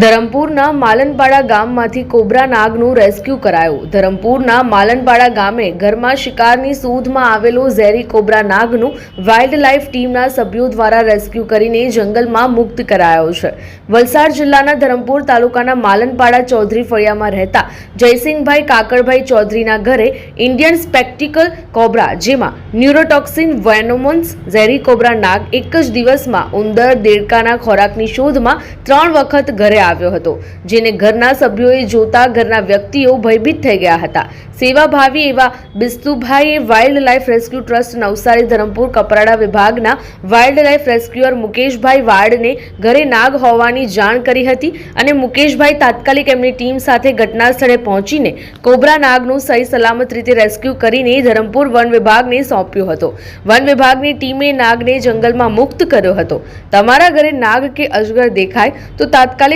ધરમપુરના માલનપાડા ગામમાંથી cobra નાગનું rescue કરાયું। ધરમપુરના માલનપાડા ગામે ઘરમાં શિકારની શોધમાં આવેલો ઝેરી કોબ્રા નાગનું વાઇલ્ડ લાઇફ ટીમના સભ્યો દ્વારા રેસ્ક્યુ કરીને જંગલમાં મુક્ત કરાયો છે। વલસાડ જિલ્લાના ધરમપુર તાલુકાના માલનપાડા ચૌધરી ફળિયામાં રહેતા જયસિંહભાઈ કાકડભાઈ ચૌધરીના ઘરે ઇન્ડિયન સ્પેક્ટિકલ કોબ્રા, જેમાં ન્યુરોટોક્સિન વેનોમસ ઝેરી કોબ્રા નાગ એક જ દિવસમાં ઉંદર દેડકાના ખોરાકની શોધમાં 3 વખત ઘરે આવ્યો હતો, જેને ઘરના સભ્યોએ જોતા ઘરના વ્યક્તિઓ ભયભીત થઈ ગયા હતા। સેવાભાવી એવા બિસ્તુભાઈએ wild life rescue trust Navsari Dharampur Kaprada વિભાગના વાઇલ્ડ લાઇફ રેસ્ક્યુઅર મુકેશભાઈ વાડને ઘરે નાગ હોવાની જાણ કરી હતી અને મુકેશભાઈ તાત્કાલિક એમની ટીમ સાથે ઘટના સ્થળે પહોંચીને કોબ્રા નાગનું સહી સલામત રીતે રેસ્ક્યુ કરીને ધરમપુર વન વિભાગને સોંપ્યો હતો। વન વિભાગની ટીમે નાગને જંગલમાં મુક્ત કર્યો હતો। તમારા ઘરે નાગ કે અજગર દેખાય તો તાત્કાલિક